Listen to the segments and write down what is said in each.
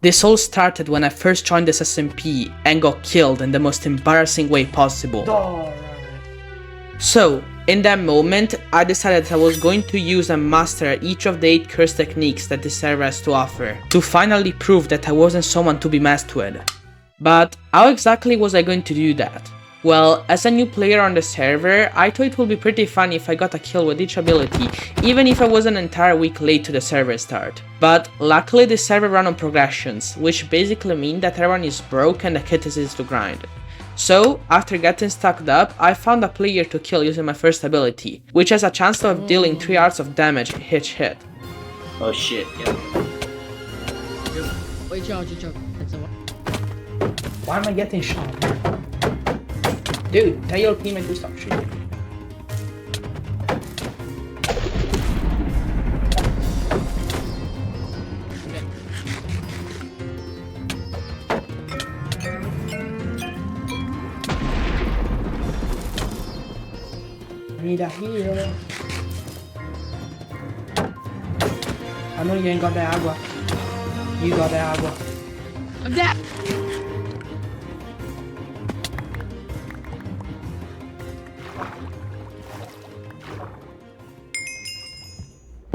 This all started when I first joined this SMP and got killed in the most embarrassing way possible. So, in that moment, I decided that I was going to use and master each of the 8 curse techniques that the server has to offer, to finally prove that I wasn't someone to be messed with. But how exactly was I going to do that? Well, as a new player on the server, I thought it would be pretty fun if I got a kill with each ability, even if I was an entire week late to the server start. But luckily the server ran on progressions, which basically mean that everyone is broke and the kit is easy to grind. So, after getting stacked up, I found a player to kill using my first ability, which has a chance of dealing 3 hours of damage each hit. Oh shit, yeah. Wait, charge. Why am I getting shot? Dude, tell your teammate to stop shooting. I need a heal. I know you ain't got the agua. You got the agua. I'm dead.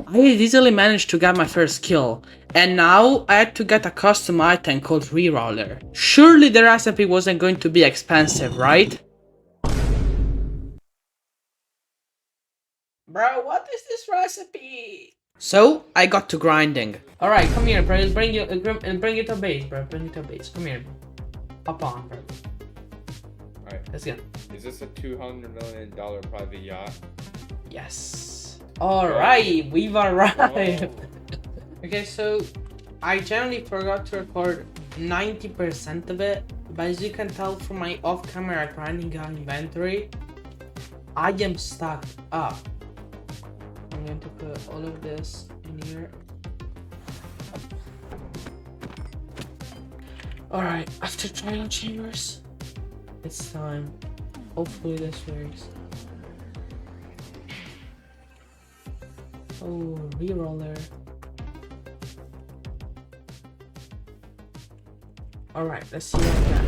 I easily managed to get my first kill, and now I had to get a custom item called Reroller. Surely the recipe wasn't going to be expensive, right? Bro, what is this recipe? So, I got to grinding. Alright, come here, bro. It'll bring you to base, bro. Bring you to base. Come here, bro. Hop on, bro. Alright. Let's go. Is this a $200 million private yacht? Yes. Alright, we've arrived. Okay, so I generally forgot to record 90% of it, but as you can tell from my off-camera grinding inventory, I am stacked up. I'm going to put all of this in here. Alright, after trial chambers, it's time. Hopefully this works. Oh, reroller. Alright, let's see what I got.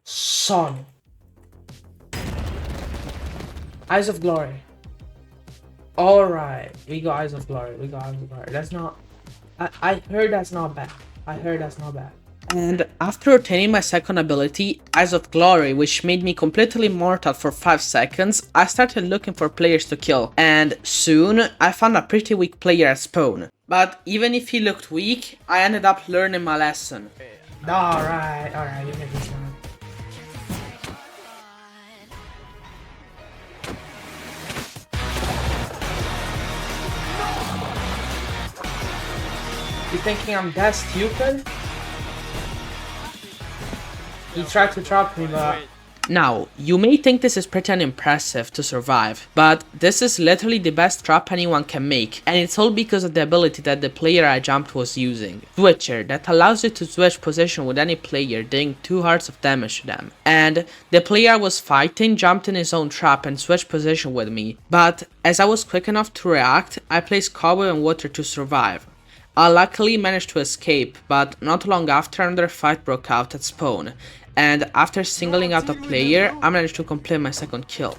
Son. Eyes of Glory. Alright, we got Eyes of Glory. That's not... I heard that's not bad. And after obtaining my second ability, Eyes of Glory, which made me completely immortal for 5 seconds, I started looking for players to kill, and soon I found a pretty weak player at spawn. But even if he looked weak, I ended up learning my lesson. Alright, you get this one. You thinking I'm that stupid? He tried to trap me, but... Now, you may think this is pretty unimpressive to survive, but this is literally the best trap anyone can make, and it's all because of the ability that the player I jumped was using. Switcher, that allows you to switch position with any player, dealing 2 hearts of damage to them. And the player I was fighting jumped in his own trap and switched position with me, but as I was quick enough to react, I placed cobweb and water to survive. I luckily managed to escape, but not long after another fight broke out at spawn, and after singling out a player, I managed to complete my second kill.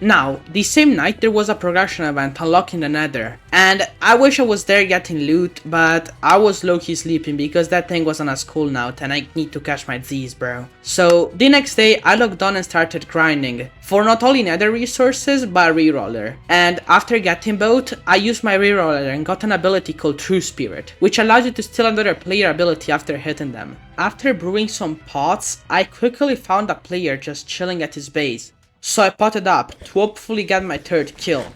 Now, the same night there was a progression event unlocking the nether, and I wish I was there getting loot, but I was low-key sleeping because that thing was on a cooldown and I need to catch my Z's, bro. So, the next day I logged on and started grinding, for not only nether resources but a reroller. And after getting both, I used my reroller and got an ability called True Spirit, which allows you to steal another player ability after hitting them. After brewing some pots, I quickly found a player just chilling at his base. So I potted up to hopefully get my third kill.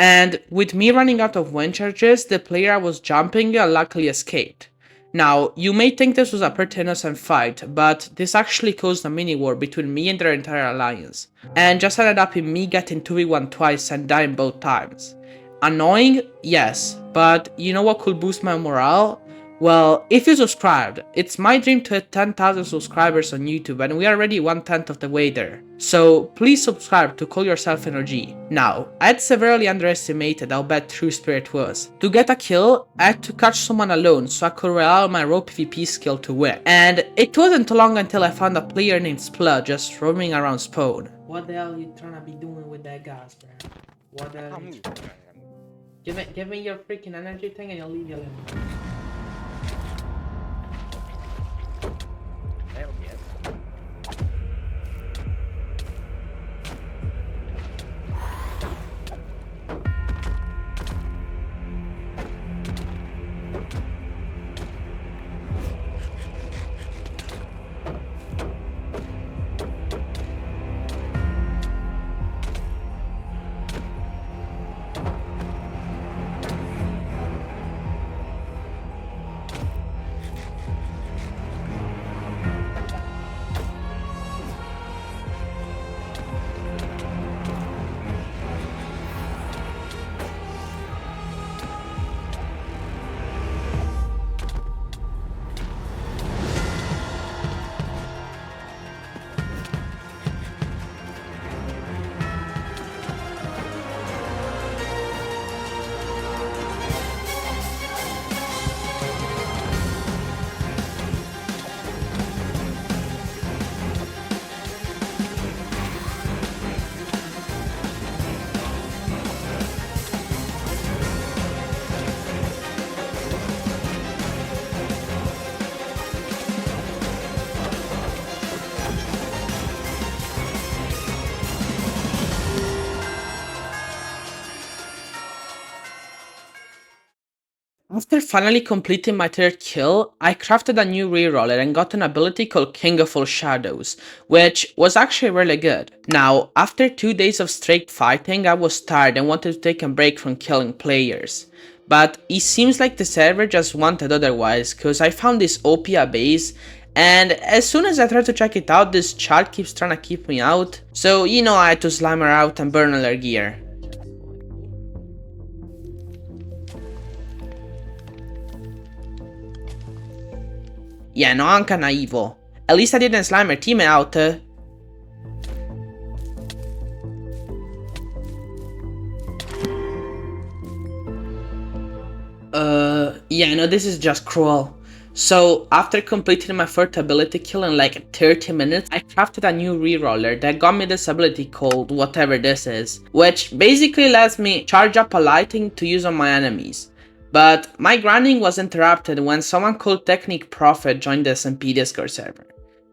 And with me running out of wind charges, the player I was jumping luckily escaped. Now, you may think this was a pretty innocent fight, but this actually caused a mini-war between me and their entire alliance, and just ended up in me getting 2v1 twice and dying both times. Annoying? Yes, but you know what could boost my morale? Well, if you subscribed, it's my dream to hit 10,000 subscribers on YouTube and we are already 1/10 of the way there. So please subscribe to call yourself an OG. Now, I had severely underestimated how bad True Spirit was. To get a kill, I had to catch someone alone so I could rely on my raw PvP skill to win. And it wasn't long until I found a player named Splut just roaming around spawn. What the hell are you trying to be doing with that gas, bro? What the hell? Give me your freaking energy thing and I'll leave you alone. After finally completing my third kill, I crafted a new reroller and got an ability called King of All Shadows, which was actually really good. Now, after 2 days of straight fighting, I was tired and wanted to take a break from killing players. But it seems like the server just wanted otherwise, cause I found this OP base, and as soon as I try to check it out, this child keeps trying to keep me out, so you know I had to slime her out and burn all her gear. Yeah, no, I'm kinda evil. At least I didn't slime her teammate out. Yeah, no, this is just cruel. So, after completing my first ability kill in like 30 minutes, I crafted a new reroller that got me this ability called whatever this is, which basically lets me charge up a lighting to use on my enemies. But my grinding was interrupted when someone called Technique Prophet joined the SMP Discord server.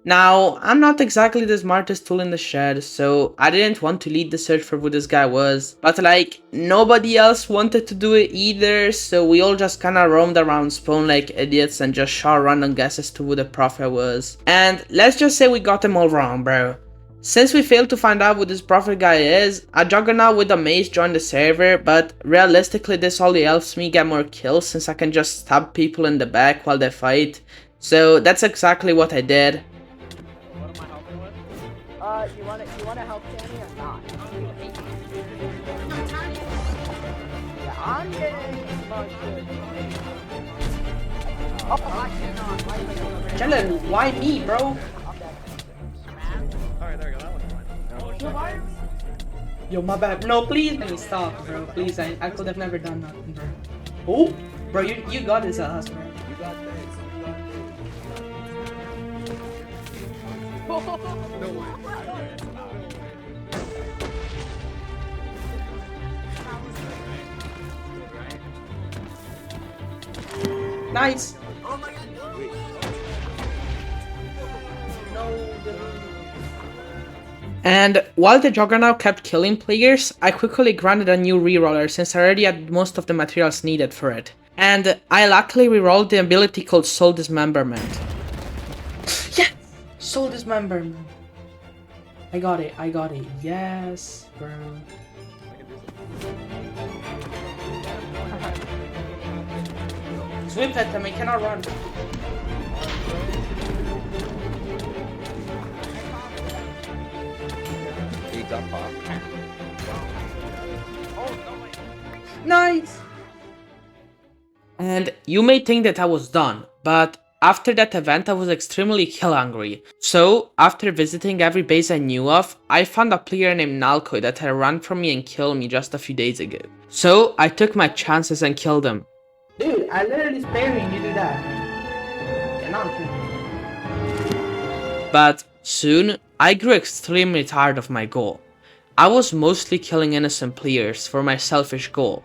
Now, I'm not exactly the smartest tool in the shed, so I didn't want to lead the search for who this guy was, but like, nobody else wanted to do it either, so we all just kinda roamed around spawn like idiots and just shot random guesses to who the Prophet was. And let's just say we got them all wrong, bro. Since we failed to find out who this Prophet guy is, a Juggernaut with a mace joined the server, but realistically this only helps me get more kills since I can just stab people in the back while they fight. So that's exactly what I did. What am I helping with? You wanna help Danny or not? Yeah, I'm getting busted. Oh, I cannot. Jalen, why me, bro? Alright, there you go. That one's fine. Yo, my bad. No, please let me stop, bro. Please, I could have never done nothing, bro. Oh, bro, you got his ass, bro. You got this. No way. Nice. Oh my god, No. And while the Juggernaut kept killing players, I quickly grinded a new reroller since I already had most of the materials needed for it. And I luckily rerolled the ability called Soul Dismemberment. Yeah! Soul Dismemberment. I got it. Yes, bro. I can do something. whip at him, he cannot run. He got popped. Nice! And you may think that I was done, but after that event I was extremely kill hungry. So, after visiting every base I knew of, I found a player named Nalkoi that had run from me and killed me just a few days ago. So, I took my chances and killed him. Dude, I literally spared you and you do that. Yeah, now I'm kidding. But soon, I grew extremely tired of my goal. I was mostly killing innocent players for my selfish goal.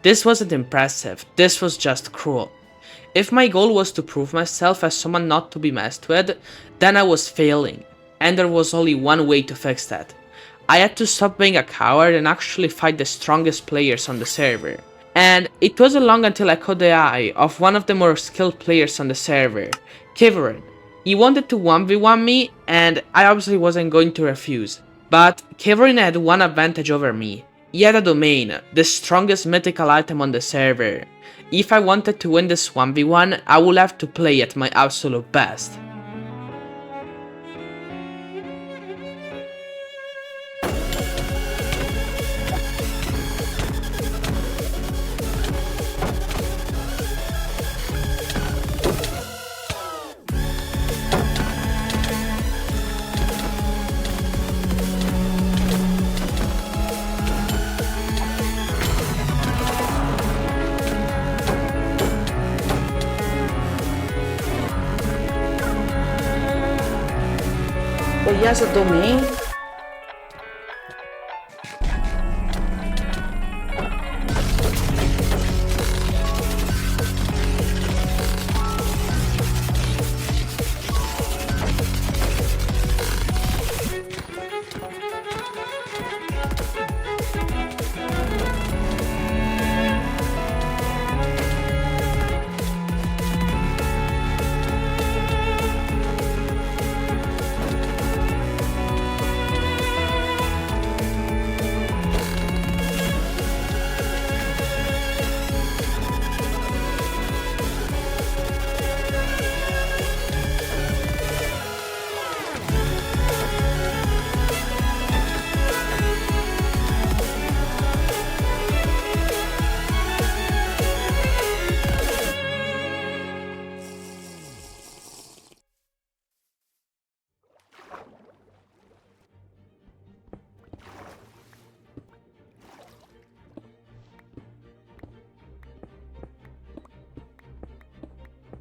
This wasn't impressive, this was just cruel. If my goal was to prove myself as someone not to be messed with, then I was failing, and there was only one way to fix that. I had to stop being a coward and actually fight the strongest players on the server. And it wasn't long until I caught the eye of one of the more skilled players on the server, Kiverin. He wanted to 1v1 me, and I obviously wasn't going to refuse. But Kiverin had one advantage over me. He had a domain, the strongest mythical item on the server. If I wanted to win this 1v1, I would have to play at my absolute best. Oh, he has a domain?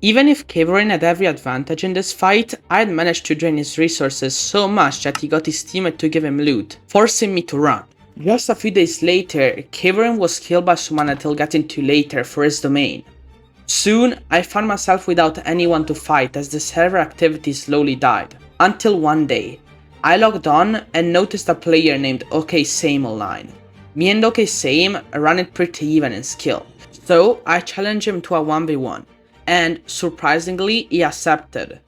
Even if Kiverin had every advantage in this fight, I had managed to drain his resources so much that he got his teammate to give him loot, forcing me to run. Just a few days later, Kiverin was killed by someone until getting too later for his domain. Soon, I found myself without anyone to fight as the server activity slowly died. Until one day, I logged on and noticed a player named OKSame online. Me and OKSame ran it pretty even in skill, so I challenged him to a 1v1. And surprisingly, he accepted.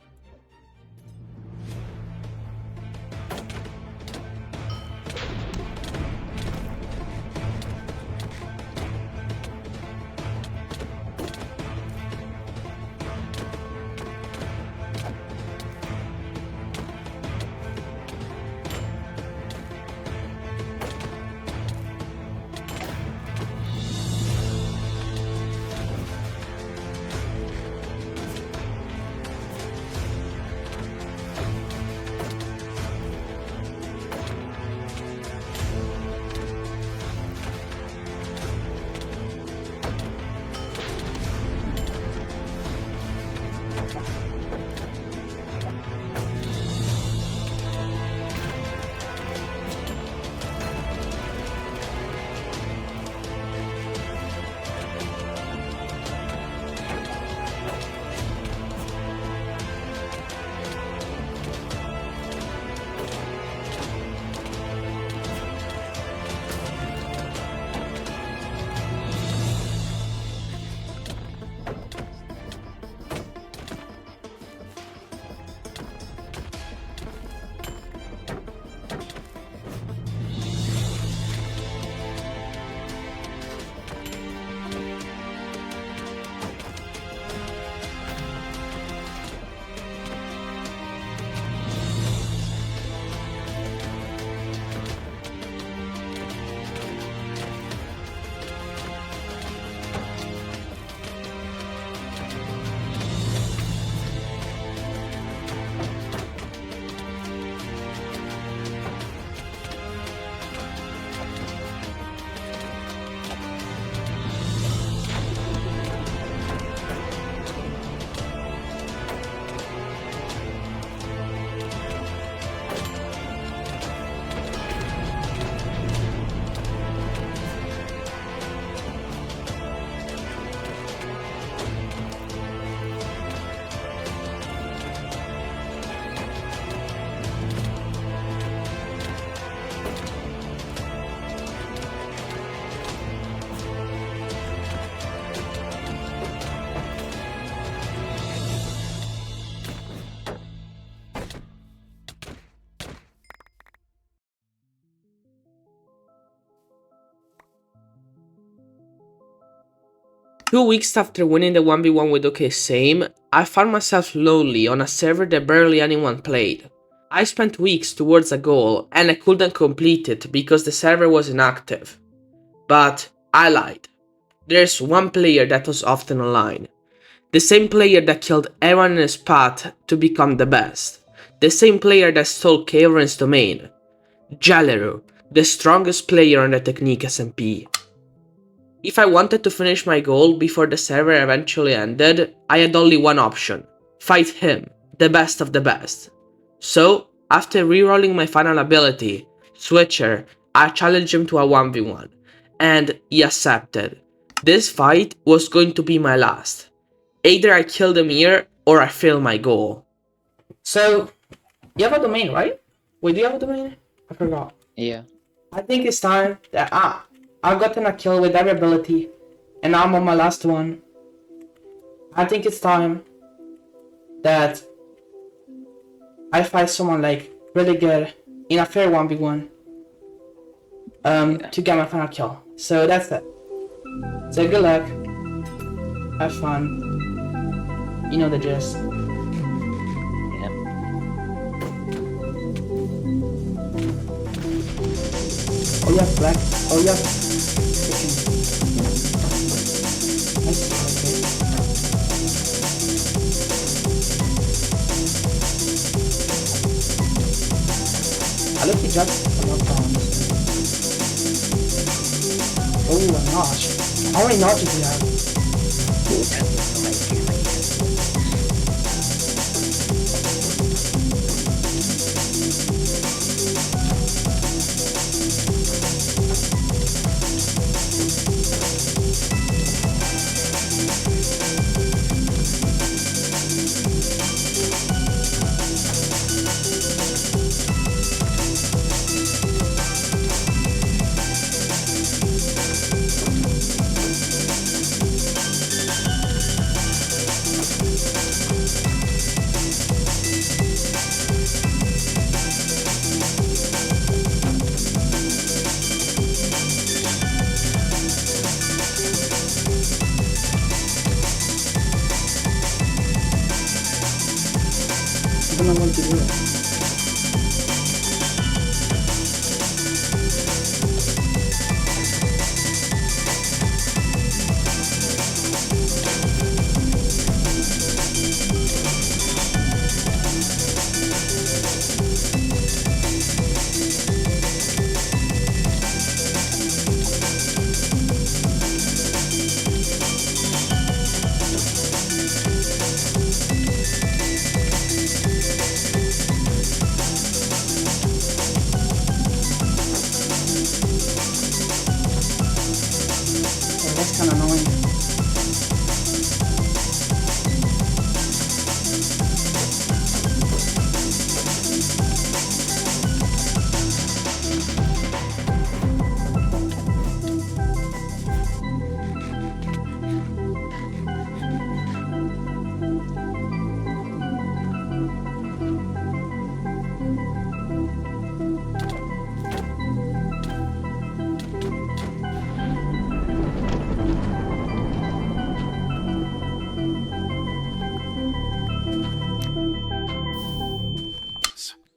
2 weeks after winning the 1v1 with OK Same, I found myself lonely on a server that barely anyone played. I spent weeks towards a goal and I couldn't complete it because the server was inactive. But I lied. There's one player that was often online. The same player that killed everyone in his path to become the best. The same player that stole Karen's domain. Jaleru, the strongest player on the Technique SMP. If I wanted to finish my goal before the server eventually ended, I had only one option. Fight him, the best of the best. So, after rerolling my final ability, Switcher, I challenged him to a 1v1. And he accepted. This fight was going to be my last. Either I killed him here, or I failed my goal. So, you have a domain, right? Wait, do you have a domain? I forgot. Yeah. I think it's time that I've gotten a kill with every ability, and now I'm on my last one. I think it's time that I fight someone like really good in a fair 1v1 to get my final kill. So that's it. So good luck, have fun, you know the gist. Yep. Oh yeah, black. Oh yeah. I look you just a lot of times. Oh, a notch. How many notches do you have? I don't know what to do. That's kind of annoying.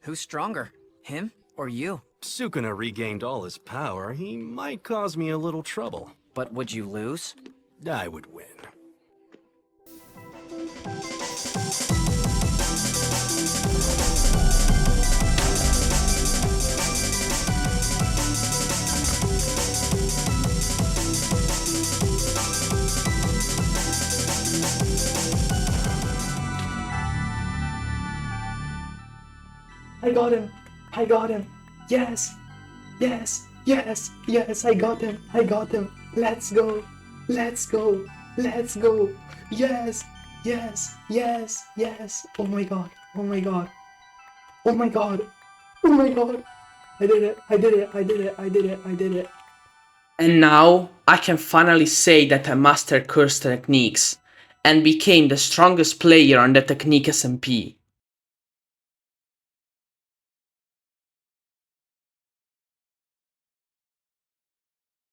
Who's stronger, him or you? Sukuna regained all his power, he might cause me a little trouble. But would you lose? I would win. I got him! I got him! Yes! Yes! Yes! Yes! I got him! I got him! Let's go! Let's go! Let's go! Yes! Yes! Yes! Yes! Oh my god! Oh my god! Oh my god! Oh my god! I did it! I did it! I did it! I did it! I did it! And now I can finally say that I mastered curse techniques and became the strongest player on the Technique SMP.